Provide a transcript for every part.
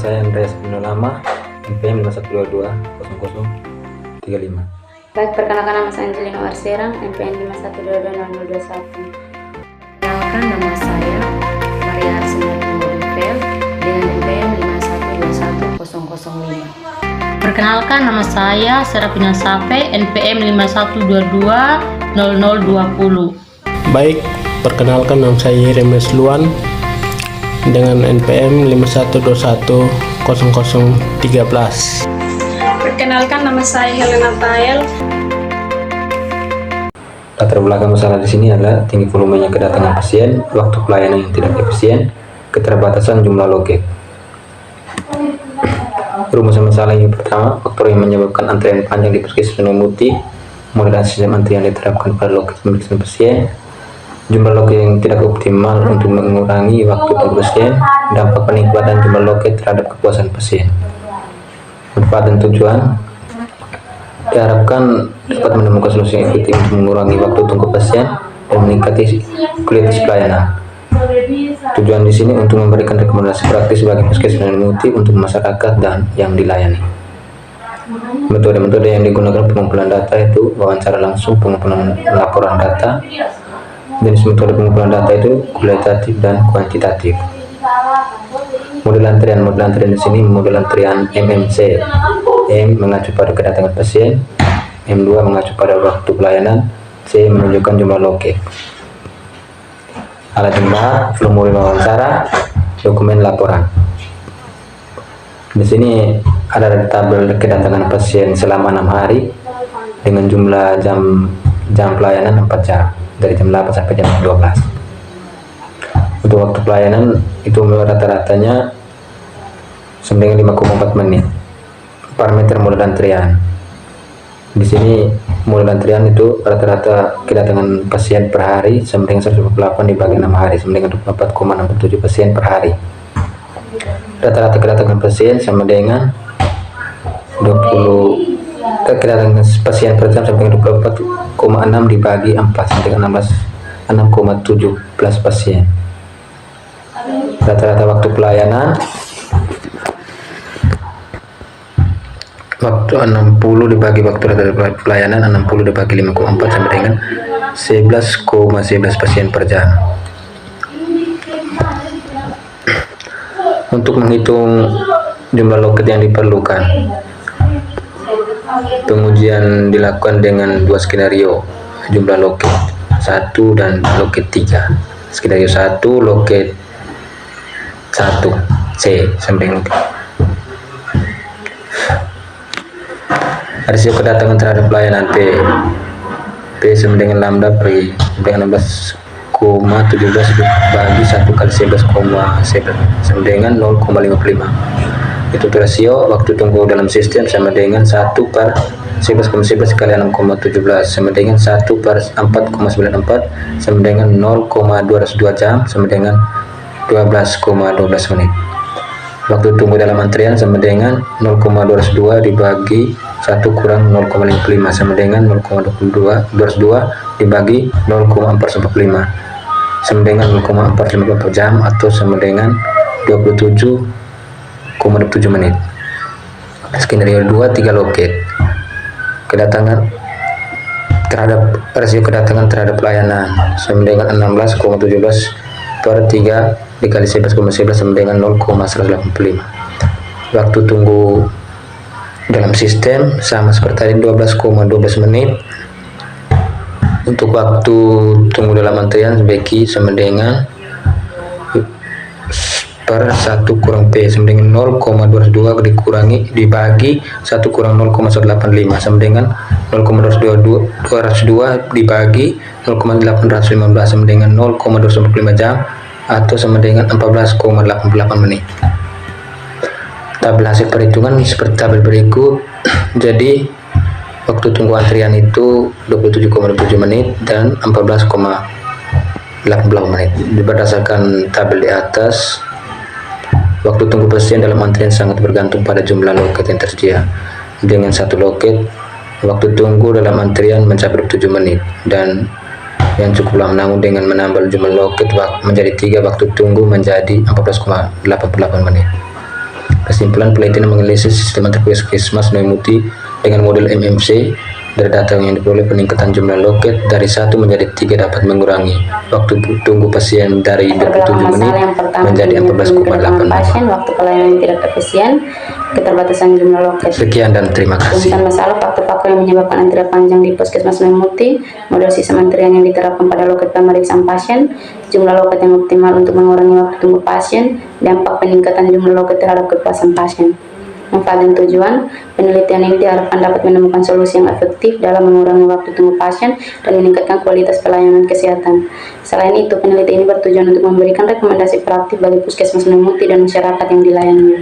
saya Andreas Lama, NPM 51220035. Baik, perkenalkan nama saya Angelina Arserang, NPM 51220021. Perkenalkan nama saya Maria Arsenal dengan NPM 51210005. Perkenalkan nama saya Serafina Safe, NPM 51220020. Baik, perkenalkan nama saya Remes Luan dengan NPM 51210013. Perkenalkan nama saya Helena Tael. Latar belakang masalah di sini adalah tinggi volumenya kedatangan pasien, waktu pelayanan yang tidak efisien, keterbatasan jumlah loket. Rumusan masalah yang pertama, faktor yang menyebabkan antrian panjang di puskesmas Muti, model sistem antrian diterapkan pada loket pemeriksaan pasien, jumlah loket yang tidak optimal untuk mengurangi waktu tunggu pasien, dampak peningkatan jumlah loket terhadap kepuasan pasien. Manfaat dan tujuan diharapkan dapat menemukan solusi yang efektif untuk mengurangi waktu tunggu pasien dan meningkatkan kualitas pelayanan. Tujuan di sini untuk memberikan rekomendasi praktis bagi puskesmas Muti untuk masyarakat dan yang dilayani. Metode-metode yang digunakan pengumpulan data itu wawancara langsung, pengumpulan laporan data. Jenis metode pengumpulan data itu kualitatif dan kuantitatif. Model antrian di sini model antrian MMC. M mengacu pada kedatangan pasien, M2 mengacu pada waktu pelayanan, C menunjukkan jumlah loket. Alat jumlah, formulir wawancara, dokumen laporan. Di sini ada tabel kedatangan pasien selama 6 hari dengan jumlah jam pelayanan 4 jam dari jam 8 sampai jam 12. Untuk waktu pelayanan itu rata-ratanya 5,4 menit. Parameter model antrian. Di sini model antrian itu rata-rata kedatangan pasien per hari sama dengan 128 dibagi 6 hari sama dengan 24,67 pasien per hari. Rata-rata kedatangan pasien sama dengan kedatangan pasien per jam sama dengan 24,6 dibagi 4 sama dengan 6,17 pasien. Rata-rata waktu pelayanan waktu 60 dibagi waktu rata-rata pelayanan 60 dibagi 5,4 sama dengan 11,11 pasien per jam. Untuk menghitung jumlah loket yang diperlukan, pengujian dilakukan dengan 2 skenario, jumlah loket 1 dan loket 3. Skenario 1 loket 1 C sampai dengan rasio kedatangan terhadap pelayanan P sama dengan lambda per dengan 16,17 bagi 1 kali 11,11 sama dengan 0,55. Itu rasio waktu tunggu dalam sistem sama dengan 1 per 11,11 kali 6,17 sama dengan 1 per 4,94 sama dengan 0,202 jam sama dengan 12,12 menit. Waktu tunggu dalam antrian sama dengan 0,202 dibagi 1 kurang 0,55 sama dengan 0,202 dibagi 0,445 sama dengan 0,454 jam atau sama dengan 27,27 menit. Skenario 2 3 loket. Kedatangan terhadap rasio kedatangan terhadap pelayanan sama dengan 16,17 per 3 dikali 11,11 sama dengan 0,185. Waktu tunggu dalam sistem sama seperti tadi 12,12 menit. Untuk waktu tunggu dalam antrian beki sama dengan per 1 kurang P sama dengan 0,22 dikurangi dibagi 1 kurang 0,185 sama dengan 0,202 dibagi 0,815 sama dengan 0,245 jam atau sama dengan 14,88 menit. Tabel hasil perhitungan seperti tabel berikut. Jadi waktu tunggu antrian itu 27,27 menit dan 14,88 menit. Berdasarkan tabel di atas, waktu tunggu pasien dalam antrian sangat bergantung pada jumlah loket yang tersedia. Dengan 1 loket, waktu tunggu dalam antrian mencapai 7 menit dan yang cukup lama, namun dengan menambah jumlah loket menjadi 3, waktu tunggu menjadi 14,88 menit. Kesimpulan penelitian menganalisis sistem antar puskesmas Noemuti dengan model MMC. Dari data yang diperoleh, peningkatan jumlah loket dari 1 menjadi 3 dapat mengurangi waktu tunggu pasien dari 27 menit menjadi 14,8 pasien, waktu pelayanan yang tidak efisien, keterbatasan jumlah loket. Sekian dan terima kasih. Rumusan masalah faktor-faktor yang menyebabkan antrian panjang di puskesmas Noemuti, model sistem antrian yang diterapkan pada loket pemeriksaan pasien, jumlah loket yang optimal untuk mengurangi waktu tunggu pasien, dampak peningkatan jumlah loket terhadap kepuasan pasien. Manfaat dan tujuan, penelitian ini diharapkan dapat menemukan solusi yang efektif dalam mengurangi waktu tunggu pasien dan meningkatkan kualitas pelayanan kesehatan. Selain itu, penelitian ini bertujuan untuk memberikan rekomendasi praktik bagi puskesmas Noemuti dan masyarakat yang dilayaninya.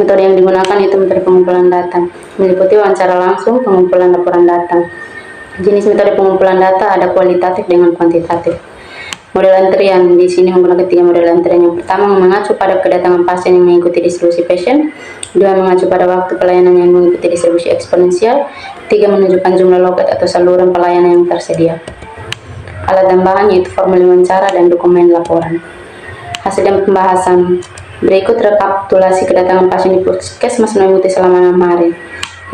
Metode yang digunakan itu metode pengumpulan data, meliputi wawancara langsung, pengumpulan laporan data. Jenis metode pengumpulan data ada kualitatif dengan kuantitatif. Model antrian di sini menggunakan 3 model antrian. Yang pertama mengacu pada kedatangan pasien yang mengikuti distribusi pasien, 2 mengacu pada waktu pelayanan yang mengikuti distribusi eksponensial, 3 menunjukkan jumlah loket atau saluran pelayanan yang tersedia. Alat tambahan yaitu formulir wawancara dan dokumen laporan. Hasil dan pembahasan berikut rekapitulasi kedatangan pasien di puskesmas Noemuti selama 6 hari.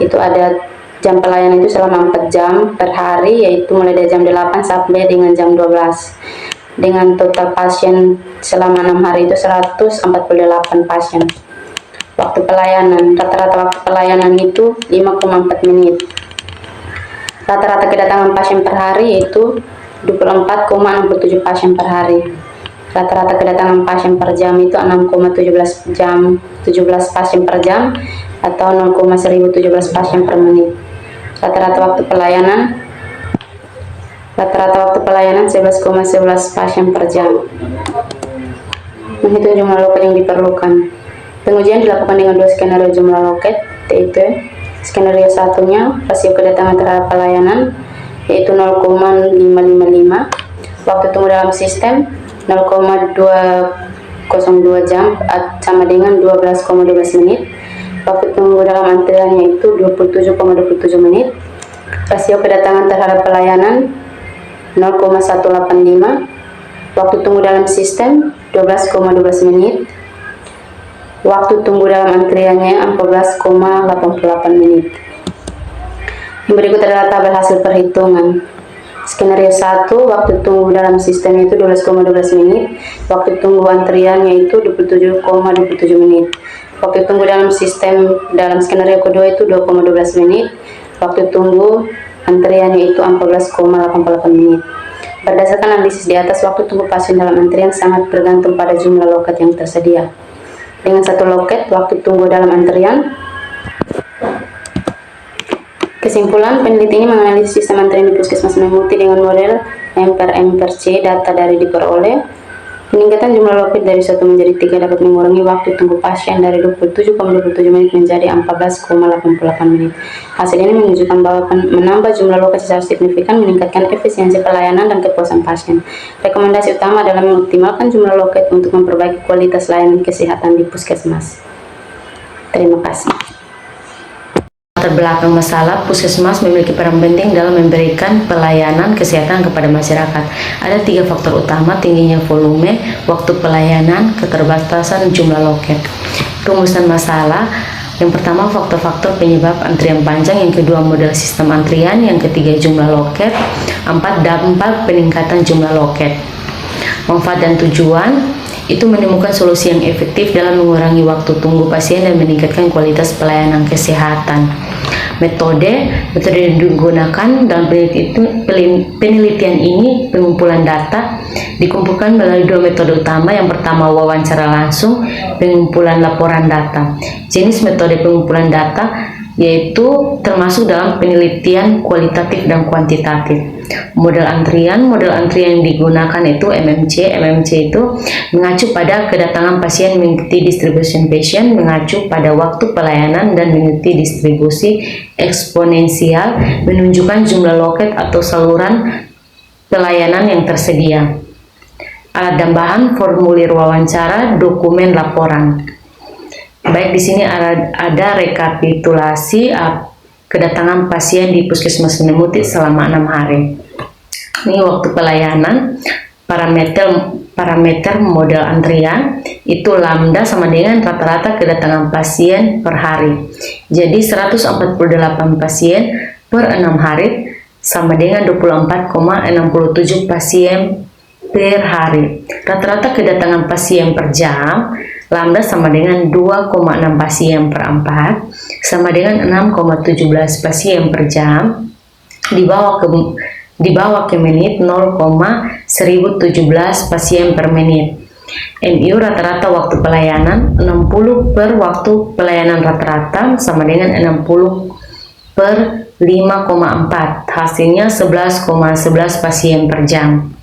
Itu ada jam pelayanan itu selama 4 jam per hari, yaitu mulai dari jam 8 sampai dengan jam 12. Dengan total pasien selama 6 hari itu 148 pasien. Waktu pelayanan, rata-rata waktu pelayanan itu 5,4 menit. Rata-rata kedatangan pasien per hari itu 24,67 pasien per hari. Rata-rata kedatangan pasien per jam itu 6,17 pasien per jam atau 0,1017 pasien per menit. Rata-rata waktu pelayanan 11,11 pasien per jam. Menghitung jumlah loket yang diperlukan. Pengujian dilakukan dengan 2 skenario jumlah loket, yaitu skenario satunya rasio kedatangan terhadap pelayanan yaitu 0,555, waktu tunggu dalam sistem 0,202 jam sama dengan 12,12 menit, waktu tunggu dalam antrian yaitu 27,27 menit, rasio kedatangan terhadap pelayanan 0,185, waktu tunggu dalam sistem 12,12 menit, waktu tunggu dalam antriannya 14,88 menit. Yang berikut adalah tabel hasil perhitungan. Skenario 1, waktu tunggu dalam sistem itu 12,12 menit, waktu tunggu antrian yaitu 27,27 menit. Waktu tunggu dalam sistem dalam skenario kedua itu 2,12 menit, waktu tunggu antrian yaitu 14,88 menit. Berdasarkan analisis di atas, waktu tunggu pasien dalam antrian sangat bergantung pada jumlah loket yang tersedia. Dengan 1 loket, waktu tunggu dalam antrian. Kesimpulan, peneliti ini menganalisis sistem antrian di puskesmas Noemuti dengan model M/M/C. Data dari diperoleh. Peningkatan jumlah loket dari 1 menjadi 3 dapat mengurangi waktu tunggu pasien dari 27,27 menit menjadi 14,88 menit. Hasil ini menunjukkan bahwa menambah jumlah loket secara signifikan meningkatkan efisiensi pelayanan dan kepuasan pasien. Rekomendasi utama adalah mengoptimalkan jumlah loket untuk memperbaiki kualitas layanan kesehatan di puskesmas. Terima kasih. Latar belakang masalah, puskesmas memiliki peran penting dalam memberikan pelayanan kesehatan kepada masyarakat. Ada 3 faktor utama: tingginya volume, waktu pelayanan, keterbatasan jumlah loket. Rumusan masalah: yang pertama, faktor-faktor penyebab antrian panjang; yang kedua, model sistem antrian; yang ketiga, jumlah loket; 4, dampak peningkatan jumlah loket. Manfaat dan tujuan itu menemukan solusi yang efektif dalam mengurangi waktu tunggu pasien dan meningkatkan kualitas pelayanan kesehatan. Metode yang digunakan dalam penelitian ini, pengumpulan data dikumpulkan melalui 2 metode utama. Yang pertama, wawancara langsung, pengumpulan laporan data. Jenis metode pengumpulan data yaitu termasuk dalam penelitian kualitatif dan kuantitatif. Model antrian yang digunakan itu MMC. MMC itu mengacu pada kedatangan pasien mengikuti distribution patient, mengacu pada waktu pelayanan, dan mengikuti distribusi eksponensial, menunjukkan jumlah loket atau saluran pelayanan yang tersedia. Alat tambahan, formulir wawancara, dokumen laporan. Baik, di sini ada rekapitulasi kedatangan pasien di puskesmas Noemuti selama 6 hari. Ini waktu pelayanan, parameter parameter model antrian, itu lambda sama dengan rata-rata kedatangan pasien per hari. Jadi 148 pasien per 6 hari sama dengan 24,67 pasien per hari. Rata-rata kedatangan pasien per jam, lambda sama dengan 2,6 pasien per 4 sama dengan 6,17 pasien per jam. Dibawa ke menit 0,1017 pasien per menit. MU rata-rata waktu pelayanan 60 per waktu pelayanan rata-rata sama dengan 60 per 5,4, hasilnya 11,11 pasien per jam.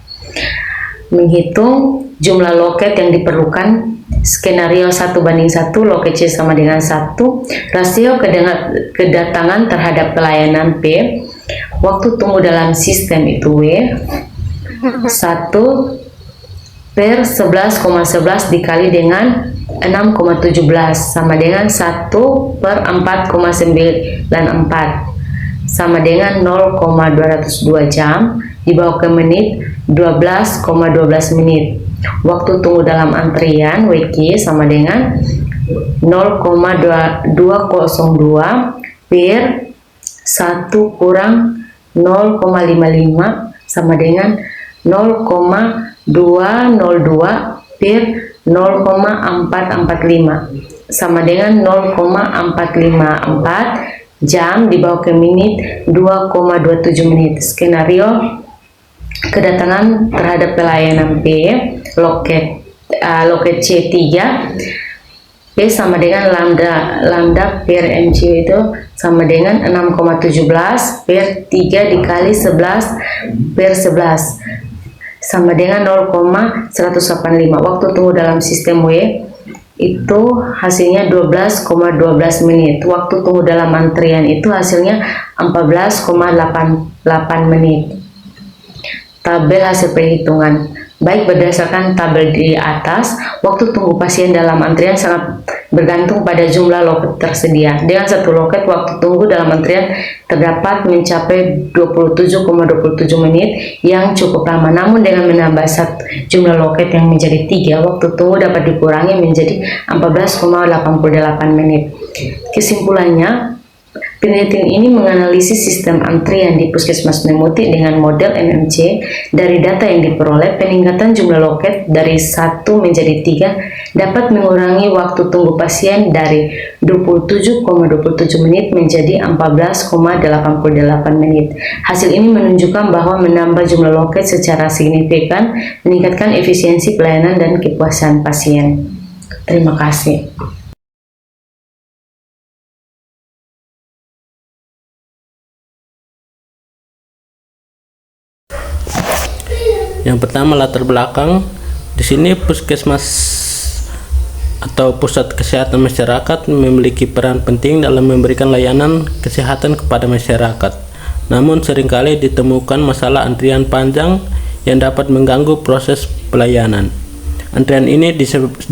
Menghitung jumlah loket yang diperlukan, skenario 1:1, loket C sama dengan 1, rasio kedatangan terhadap pelayanan P, waktu tunggu dalam sistem itu W, 1 per 11,11 dikali dengan 6,17 sama dengan 1 per 4,94 sama dengan 0,202 jam, dibawa ke menit 12,12 menit. Waktu tunggu dalam antrian WQ sama dengan 0,202 per 1 kurang 0,55 sama dengan 0,202 per 0,445 sama dengan 0,454 jam, dibawa ke menit 2,27 menit. Skenario kedatangan terhadap pelayanan P, loket C3, P sama dengan lambda per MC itu sama dengan 6,17 per 3 dikali 11 per 11 sama dengan 0,185. Waktu tunggu dalam sistem W itu hasilnya 12,12 menit. Waktu tunggu dalam antrian itu hasilnya 14,88 menit. Tabel hasil perhitungan. Baik berdasarkan tabel di atas, waktu tunggu pasien dalam antrian sangat bergantung pada jumlah loket tersedia. Dengan satu loket, waktu tunggu dalam antrian terdapat mencapai 27,27 menit yang cukup lama. Namun dengan menambah jumlah loket yang menjadi 3, waktu tunggu dapat dikurangi menjadi 14,88 menit. Kesimpulannya, penelitian ini menganalisis sistem antrian di Puskesmas Memuti dengan model MMC. Dari data yang diperoleh, peningkatan jumlah loket dari 1 menjadi 3 dapat mengurangi waktu tunggu pasien dari 27,27 menit menjadi 14,88 menit. Hasil ini menunjukkan bahwa menambah jumlah loket secara signifikan meningkatkan efisiensi pelayanan dan kepuasan pasien. Terima kasih. Yang pertama, latar belakang. Di sini puskesmas atau pusat kesehatan masyarakat memiliki peran penting dalam memberikan layanan kesehatan kepada masyarakat. Namun seringkali ditemukan masalah antrian panjang yang dapat mengganggu proses pelayanan. Antrian ini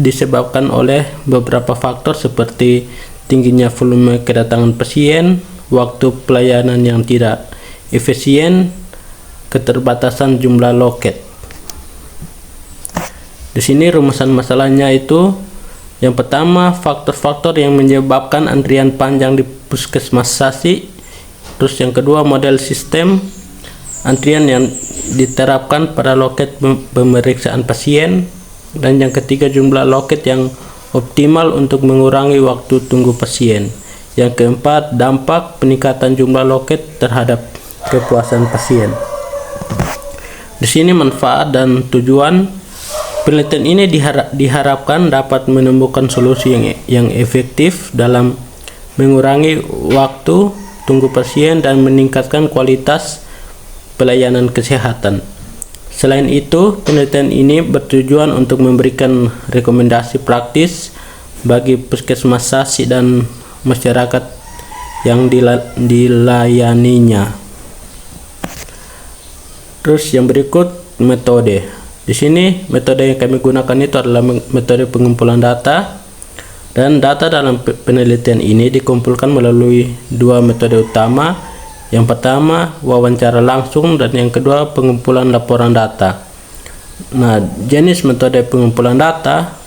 disebabkan oleh beberapa faktor seperti tingginya volume kedatangan pasien, waktu pelayanan yang tidak efisien, keterbatasan jumlah loket. Di sini rumusan masalahnya itu, yang pertama, faktor-faktor yang menyebabkan antrian panjang di puskesmasasi. Terus yang kedua, model sistem antrian yang diterapkan pada loket pemeriksaan pasien. Dan yang ketiga, jumlah loket yang optimal untuk mengurangi waktu tunggu pasien. Yang keempat, dampak peningkatan jumlah loket terhadap kepuasan pasien. Di sini manfaat dan tujuan penelitian ini diharapkan dapat menemukan solusi yang efektif dalam mengurangi waktu tunggu pasien dan meningkatkan kualitas pelayanan kesehatan. Selain itu, penelitian ini bertujuan untuk memberikan rekomendasi praktis bagi puskesmasasi dan masyarakat yang dilayaninya. Terus yang berikut, metode. Di sini metode yang kami gunakan itu adalah metode pengumpulan data, dan data dalam penelitian ini dikumpulkan melalui dua metode utama. Yang pertama, wawancara langsung, dan yang kedua, pengumpulan laporan data. Nah, jenis metode pengumpulan data,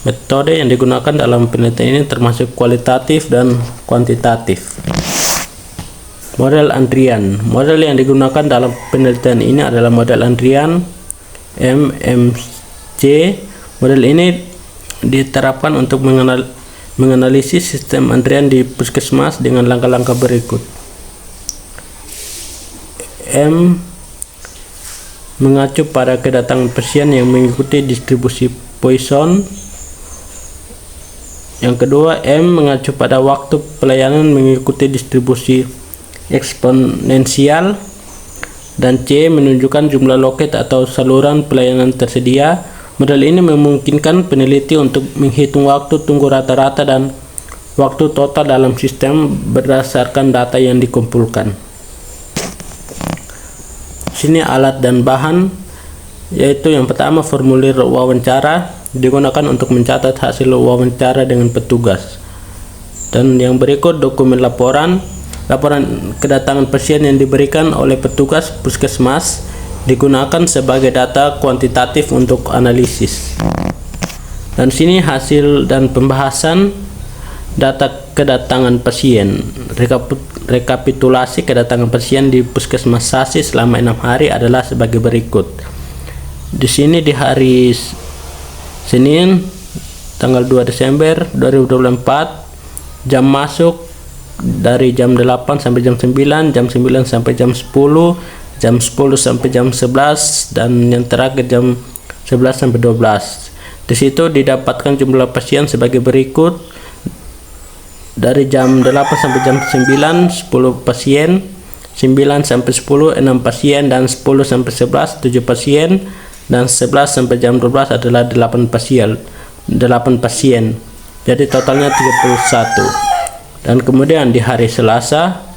metode yang digunakan dalam penelitian ini termasuk kualitatif dan kuantitatif. Model antrian. Model yang digunakan dalam penelitian ini adalah model antrian MMC. Model ini diterapkan untuk menganalisis sistem antrian di puskesmas dengan langkah-langkah berikut. M mengacu pada kedatangan pasien yang mengikuti distribusi Poisson. Yang kedua, M mengacu pada waktu pelayanan mengikuti distribusi eksponensial. Dan C menunjukkan jumlah loket atau saluran pelayanan tersedia. Model ini memungkinkan peneliti untuk menghitung waktu tunggu rata-rata dan waktu total dalam sistem berdasarkan data yang dikumpulkan. Sini alat dan bahan, yaitu yang pertama formulir wawancara, digunakan untuk mencatat hasil wawancara dengan petugas. Dan yang berikut dokumen laporan kedatangan pasien yang diberikan oleh petugas puskesmas digunakan sebagai data kuantitatif untuk analisis. Dan sini hasil dan pembahasan data kedatangan pasien. Rekapitulasi kedatangan pasien di puskesmas Sasi selama 6 hari adalah sebagai berikut. Di sini di hari Senin tanggal 2 Desember 2024, jam masuk dari jam 8 sampai jam 9, jam 9 sampai jam 10, jam 10 sampai jam 11, dan yang terakhir jam 11 sampai 12. Di situ didapatkan jumlah pasien sebagai berikut. Dari jam 8 sampai jam 9, 10 pasien, 9 sampai 10, 6 pasien, dan 10 sampai 11, 7 pasien, dan 11 sampai jam 12 adalah 8 pasien. Jadi totalnya 31. Dan kemudian di hari Selasa,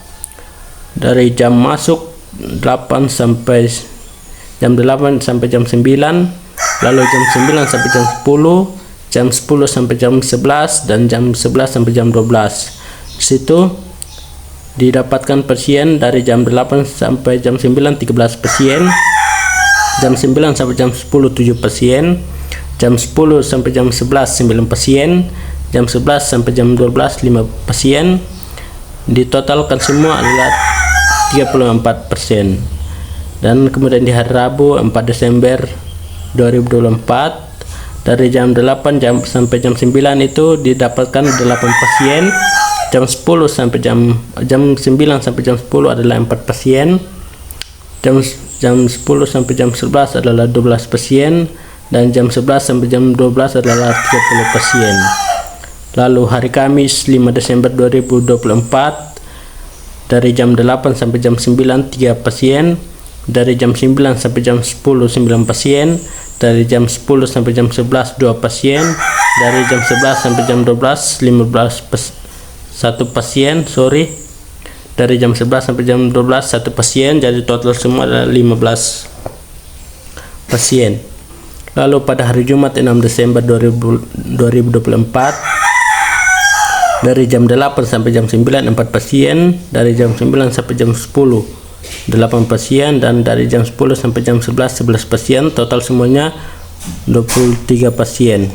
dari jam masuk 8 sampai jam 9, lalu jam 9 sampai jam 10, jam 10 sampai jam 11, dan jam 11 sampai jam 12. Di situ didapatkan pasien dari jam 8 sampai jam 9 13 pasien, jam 9 sampai jam 10 7 pasien, jam 10 sampai jam 11 9 pasien, jam 11 sampai jam 12 5 pasien. Ditotalkan semua adalah 34%. Dan kemudian di hari Rabu 4 Desember 2024, dari jam 8 sampai jam 9 itu didapatkan 8 pasien. Jam 10 sampai jam 9 sampai jam 10 adalah 4 pasien. Jam 10 sampai jam 11 adalah 12 pasien, dan jam 11 sampai jam 12 adalah 30 pasien. Lalu hari Kamis 5 Desember 2024, dari jam 8 sampai jam 9 3 pasien, dari jam 9 sampai jam 10 9 pasien, dari jam 10 sampai jam 11 2 pasien, dari jam 11 sampai jam 12 1 pasien, dari jam 11 sampai jam 12 1 pasien, jadi total semua adalah 15 pasien. Lalu pada hari Jumat 6 Desember 2024, dari jam 8 sampai jam 9 4 pasien, dari jam 9 sampai jam 10 8 pasien, dan dari jam 10 sampai jam 11 11 pasien, total semuanya 23 pasien.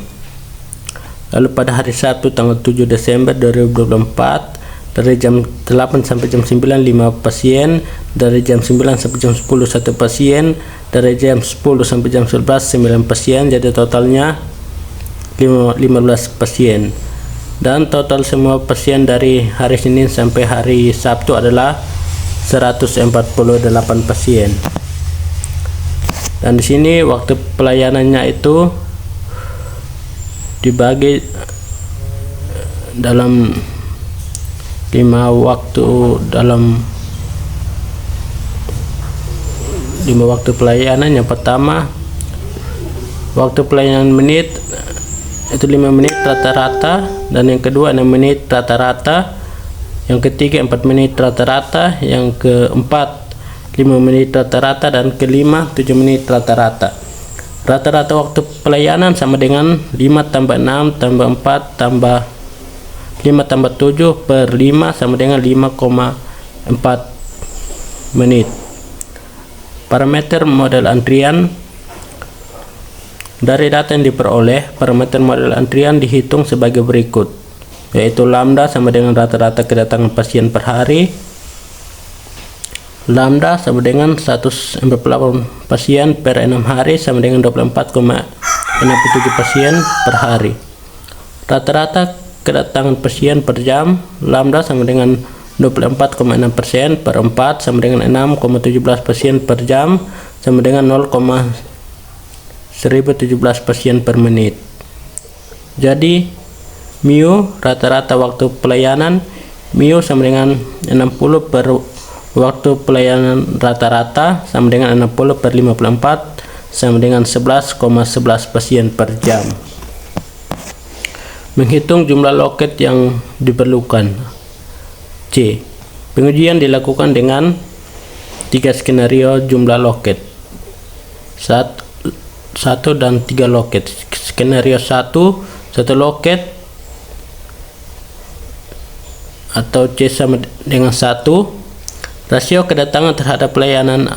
Lalu pada hari Sabtu tanggal 7 Desember 2024, dari jam 8 sampai jam 9 5 pasien, dari jam 9 sampai jam 10 1 pasien, dari jam 10 sampai jam 11 9 pasien, jadi totalnya 15 pasien. Dan total semua pasien dari hari Senin sampai hari Sabtu adalah 148 pasien. Dan di sini waktu pelayanannya itu dibagi dalam 5 waktu pelayanan. Yang pertama, waktu pelayanan menit itu 5 menit rata-rata, dan yang kedua 6 menit rata-rata, yang ketiga 4 menit rata-rata, yang keempat 5 menit rata-rata, dan kelima 7 menit rata-rata. Rata-rata waktu pelayanan sama dengan 5 tambah 6 tambah 4 tambah 5 tambah 7 per 5 sama dengan 5,4 menit. Parameter model antrian. Dari data yang diperoleh, parameter model antrian dihitung sebagai berikut, yaitu lambda sama dengan rata-rata kedatangan pasien per hari, lambda sama dengan 148 pasien per 6 hari sama dengan 24,67 pasien per hari. Rata-rata kedatangan pasien per jam, lambda sama dengan 24,6% per 4 sama dengan 6,17 pasien per jam sama dengan 0,1017 pasien per menit. Jadi mu rata-rata waktu pelayanan, mu sama dengan 60 per waktu pelayanan rata-rata sama dengan 60 per 54 sama dengan 11,11 pasien per jam. Menghitung jumlah loket yang diperlukan. C. Pengujian dilakukan dengan 3 skenario jumlah loket. 1 dan 3 loket. Skenario 1 loket atau C sama dengan 1. Rasio kedatangan terhadap pelayanan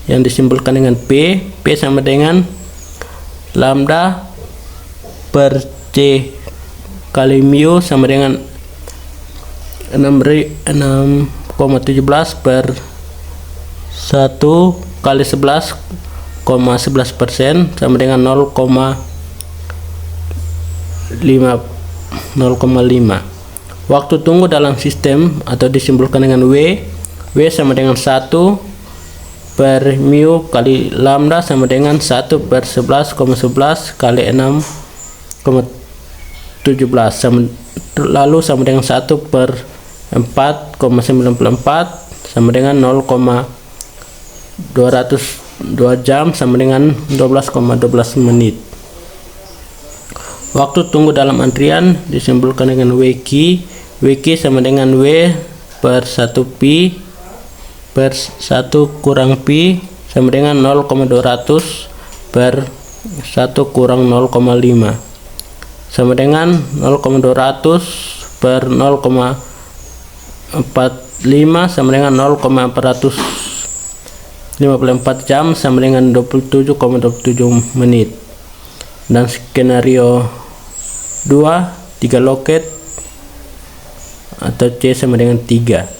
yang disimpulkan dengan P sama dengan lambda per C kali mu sama dengan 6,17 per 1 kali 11,11% sama dengan 0,5. Waktu tunggu dalam sistem atau disimpulkan dengan W sama dengan 1 per mu kali lambda sama dengan 1 per 11,11 kali 6,17 lalu sama dengan 1 per 4,94 sama dengan 0,202 jam sama dengan 12,12 menit. Waktu tunggu dalam antrian disimpulkan dengan WQ sama dengan W per 1 pi per 1 kurang pi sama dengan 0,200 per 1 kurang 0,5 sama dengan 0,200 per 0,45 sama dengan 0,454 jam sama dengan 27,27 menit. Dan skenario 2 3 loket atau C sama dengan 3.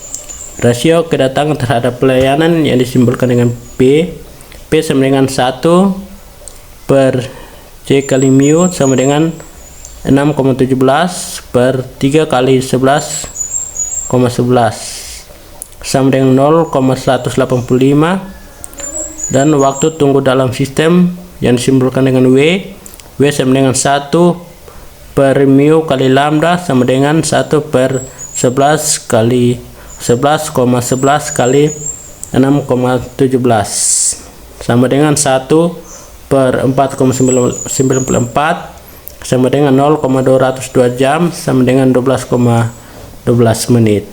Rasio kedatangan terhadap pelayanan yang disimpulkan dengan P sama dengan 1 per C kali mu sama dengan 6,17 per 3 kali 11,11 sama dengan 0,185. Dan waktu tunggu dalam sistem yang disimpulkan dengan W sama dengan 1 per mu kali lambda sama dengan 1 per 11 kali 11,11 kali 6,17 sama dengan 1 per 4,94 sama dengan 0,202 jam sama dengan 12,12 menit.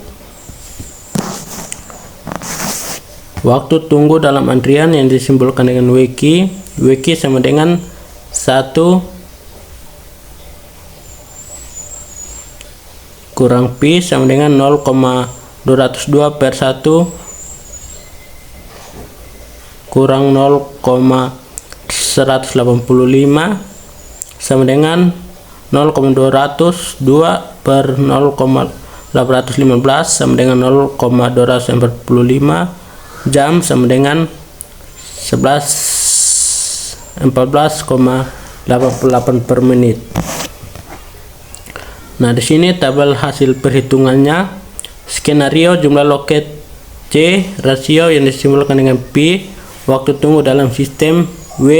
Waktu tunggu dalam antrian yang disimpulkan dengan WQ sama dengan 1 kurang pi sama dengan 0,202 per 1 kurang 0,185 sama dengan 0,202 per 0,815 sama dengan 0,245 jam sama dengan 14,88 per menit. Nah, di sini tabel hasil perhitungannya. Skenario jumlah loket C, rasio yang disimpulkan dengan P, waktu tunggu dalam sistem W,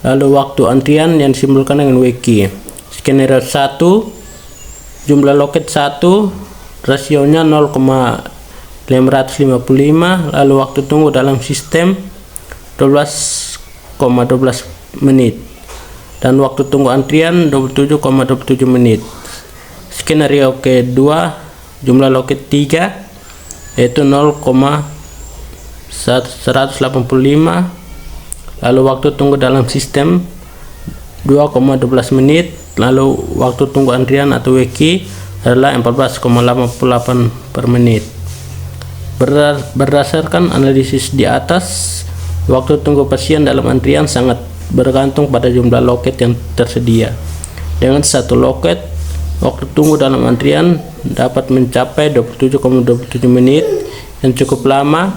lalu waktu antrian yang disimpulkan dengan WQ. Skenario 1 jumlah loket 1, rasionya 0,555, lalu waktu tunggu dalam sistem 12,12 menit dan waktu tunggu antrian 27,27 menit. Skenario kedua jumlah loket 3 yaitu 0,185, lalu waktu tunggu dalam sistem 2,12 menit, lalu waktu tunggu antrian atau WQ adalah 14,88 per menit. Berdasarkan analisis di atas, waktu tunggu pasien dalam antrian sangat bergantung pada jumlah loket yang tersedia. Dengan satu loket, waktu tunggu dalam antrian dapat mencapai 27,27 menit yang cukup lama.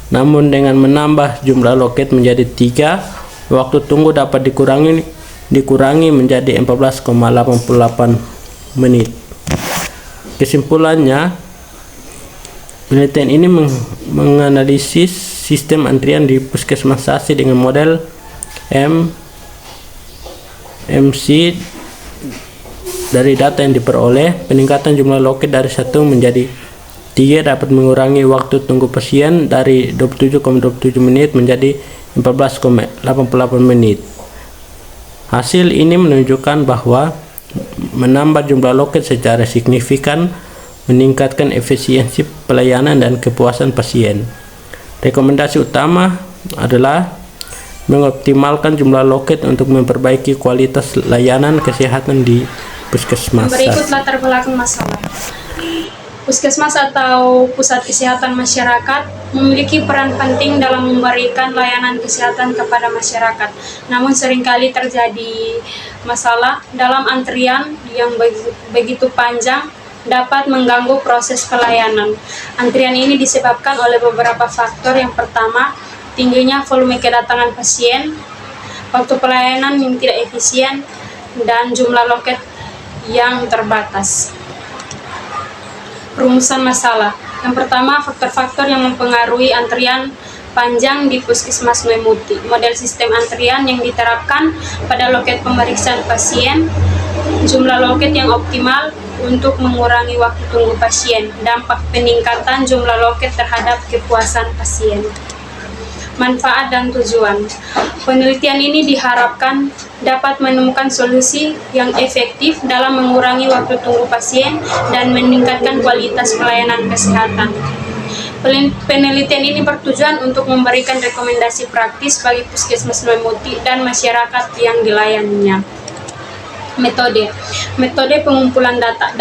Namun dengan menambah jumlah loket menjadi 3, waktu tunggu dapat dikurangi menjadi 14,88 menit. Kesimpulannya, penelitian ini menganalisis sistem antrian di puskesmas SASI dengan model MC. Dari data yang diperoleh, peningkatan jumlah loket dari 1 menjadi 3 dapat mengurangi waktu tunggu pasien dari 27,27 menit menjadi 14,88 menit. Hasil ini menunjukkan bahwa menambah jumlah loket secara signifikan meningkatkan efisiensi pelayanan dan kepuasan pasien. Rekomendasi utama adalah mengoptimalkan jumlah loket untuk memperbaiki kualitas layanan kesehatan di puskesmas. Berikut latar belakang masalah. Puskesmas atau pusat kesehatan masyarakat memiliki peran penting dalam memberikan layanan kesehatan kepada masyarakat. Namun seringkali terjadi masalah dalam antrian yang begitu panjang dapat mengganggu proses pelayanan. Antrian ini disebabkan oleh beberapa faktor. Yang pertama, tingginya volume kedatangan pasien, waktu pelayanan yang tidak efisien, dan jumlah loket yang terbatas. Rumusan masalah. Yang pertama, faktor-faktor yang mempengaruhi antrian panjang di Puskesmas Memuti. Model sistem antrian yang diterapkan pada loket pemeriksaan pasien, jumlah loket yang optimal untuk mengurangi waktu tunggu pasien, dampak peningkatan jumlah loket terhadap kepuasan pasien. Manfaat dan tujuan. Penelitian ini diharapkan dapat menemukan solusi yang efektif dalam mengurangi waktu tunggu pasien dan meningkatkan kualitas pelayanan kesehatan. Penelitian ini bertujuan untuk memberikan rekomendasi praktis bagi Puskesmas Memuti dan masyarakat yang dilayaninya. Metode pengumpulan data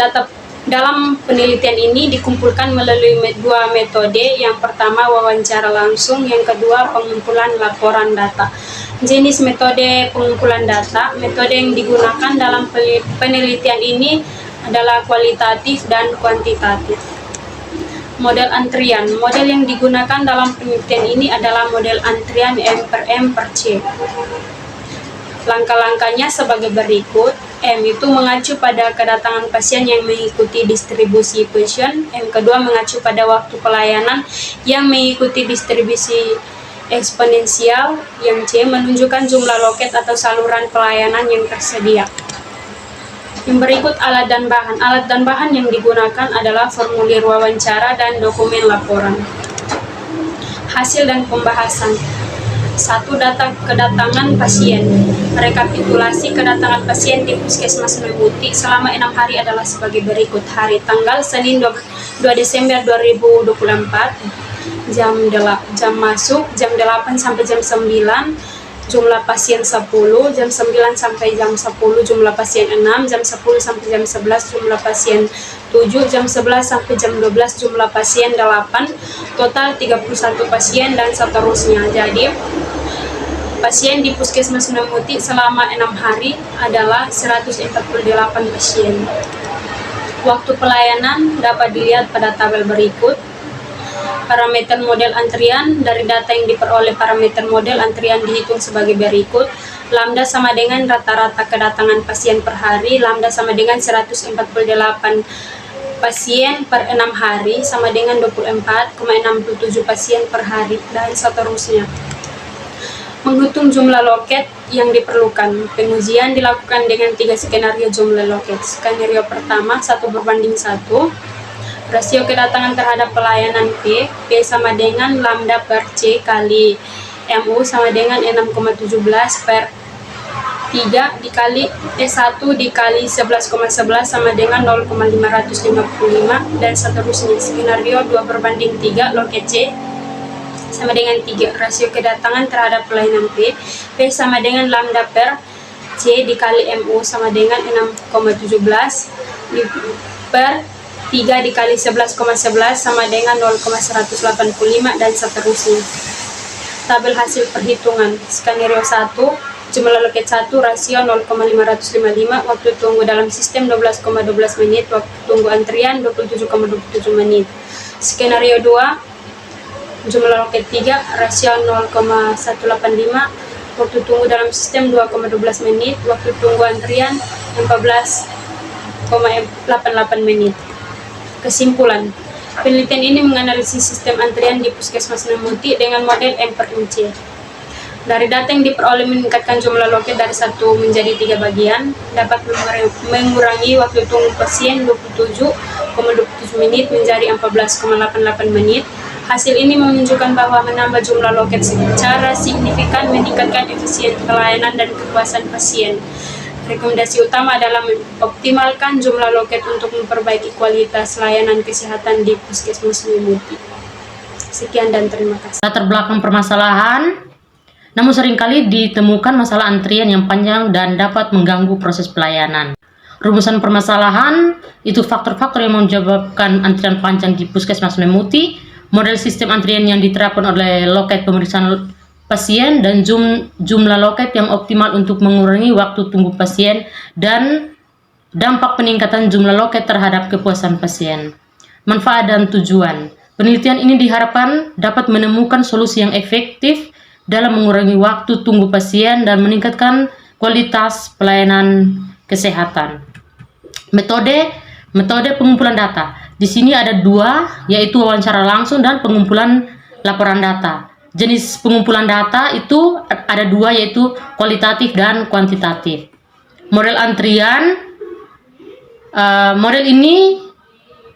dalam penelitian ini dikumpulkan melalui 2 metode. Yang pertama, wawancara langsung. Yang kedua, pengumpulan laporan data. Jenis metode pengumpulan data. Metode yang digunakan dalam penelitian ini adalah kualitatif dan kuantitatif. Model antrian. Model yang digunakan dalam penelitian ini adalah model antrian M/M/C. Langkah-langkahnya sebagai berikut. M itu mengacu pada kedatangan pasien yang mengikuti distribusi pasien. M kedua mengacu pada waktu pelayanan yang mengikuti distribusi eksponensial. Yang C menunjukkan jumlah loket atau saluran pelayanan yang tersedia. Yang berikut alat dan bahan. Alat dan bahan yang digunakan adalah formulir wawancara dan dokumen laporan. Hasil dan pembahasan. 1. Data kedatangan pasien. Rekapitulasi kedatangan pasien di Puskesmas Memuti selama 6 hari adalah sebagai berikut. Hari tanggal Senin 2 Desember 2024, jam masuk jam 8 sampai jam 9, jumlah pasien 10, jam 9 sampai jam 10 jumlah pasien 6, jam 10 sampai jam 11 jumlah pasien 7, jam 11 sampai jam 12 jumlah pasien 8, total 31 pasien dan seterusnya. Jadi pasien di Puskesmas Memuti selama 6 hari adalah 148 pasien. Waktu pelayanan dapat dilihat pada tabel berikut. Parameter model antrian. Dari data yang diperoleh, parameter model antrian dihitung sebagai berikut. Lambda sama dengan rata-rata kedatangan pasien per hari. Lambda sama dengan 148 pasien per 6 hari, sama dengan 24,67 pasien per hari, dan seterusnya. Menghitung jumlah loket yang diperlukan. Pengujian dilakukan dengan 3 skenario jumlah loket. Skenario pertama 1:1. Rasio kedatangan terhadap pelayanan P sama dengan lambda per C kali MU sama dengan 6,17 per 3 dikali S1 dikali 11,11 sama dengan 0,555 dan seterusnya. Skenario 2:3 loket C sama dengan 3. Rasio kedatangan terhadap pelayanan P sama dengan lambda per C dikali MU sama dengan 6,17 per 3 dikali 11,11 sama dengan 0,185 dan seterusnya. Tabel hasil perhitungan. Skenario 1 Jumlah loket 1 rasio 0,555, waktu tunggu dalam sistem 12,12 menit, waktu tunggu antrian 27,27 menit. Skenario 2, jumlah loket 3 rasio 0,185, waktu tunggu dalam sistem 2,12 menit, waktu tunggu antrian 14,88 menit. Kesimpulan, penelitian ini menganalisis sistem antrian di Puskesmas Memuti dengan model M/MC. Dari data yang diperoleh meningkatkan jumlah loket dari 1 menjadi 3 bagian, dapat mengurangi waktu tunggu pasien 27,27 menit menjadi 14,88 menit. Hasil ini menunjukkan bahwa menambah jumlah loket secara signifikan meningkatkan efisien pelayanan dan kepuasan pasien. Rekomendasi utama adalah mengoptimalkan jumlah loket untuk memperbaiki kualitas layanan kesehatan di Puskesmas Memuti. Sekian dan terima kasih. Latar belakang permasalahan, namun seringkali ditemukan masalah antrian yang panjang dan dapat mengganggu proses pelayanan. Rumusan permasalahan itu faktor-faktor yang menyebabkan antrian panjang di Puskesmas Memuti, model sistem antrian yang diterapkan oleh loket pemeriksaan pasien, dan jumlah loket yang optimal untuk mengurangi waktu tunggu pasien, dan dampak peningkatan jumlah loket terhadap kepuasan pasien. Manfaat dan tujuan. Penelitian ini diharapkan dapat menemukan solusi yang efektif dalam mengurangi waktu tunggu pasien dan meningkatkan kualitas pelayanan kesehatan. Metode pengumpulan data. Di sini ada 2, yaitu wawancara langsung dan pengumpulan laporan data. Jenis pengumpulan data itu ada 2, yaitu kualitatif dan kuantitatif. Model antrian, model ini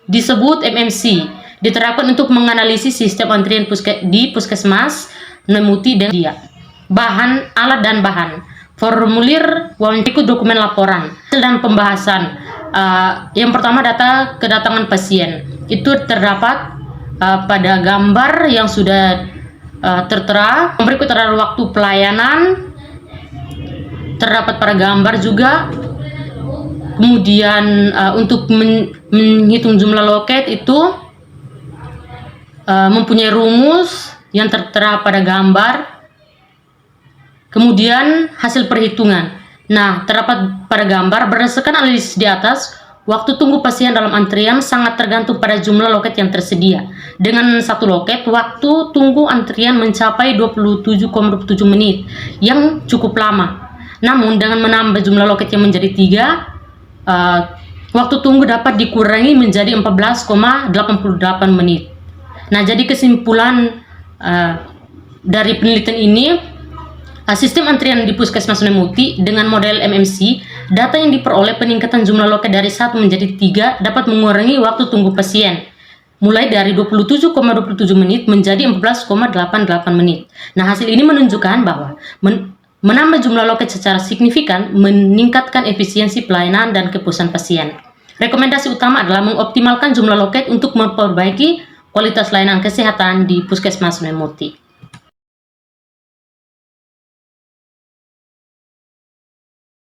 disebut MMC, diterapkan untuk menganalisis sistem antrian di Puskesmas Memuti dengan dia. Bahan, alat dan bahan. Formulir wawancara, dokumen laporan dan pembahasan. Yang pertama, data kedatangan pasien. Itu terdapat pada gambar yang sudah tertera. Berikut adalah waktu pelayanan, terdapat pada gambar juga. Kemudian untuk menghitung jumlah loket itu mempunyai rumus yang tertera pada gambar. Kemudian hasil perhitungan. Nah, terdapat pada gambar. Berdasarkan analisis di atas, waktu tunggu pasien dalam antrian sangat tergantung pada jumlah loket yang tersedia. Dengan 1 loket, waktu tunggu antrian mencapai 27,27 menit, yang cukup lama. Namun, dengan menambah jumlah loket yang menjadi 3, waktu tunggu dapat dikurangi menjadi 14,88 menit. Nah, jadi kesimpulan dari penelitian ini, sistem antrian di Puskesmas Memuti dengan model MMC, data yang diperoleh peningkatan jumlah loket dari 1 menjadi 3 dapat mengurangi waktu tunggu pasien mulai dari 27,27 menit menjadi 14,88 menit. Nah, hasil ini menunjukkan bahwa menambah jumlah loket secara signifikan meningkatkan efisiensi pelayanan dan kepuasan pasien. Rekomendasi utama adalah mengoptimalkan jumlah loket untuk memperbaiki kualitas layanan kesehatan di Puskesmas Memuti.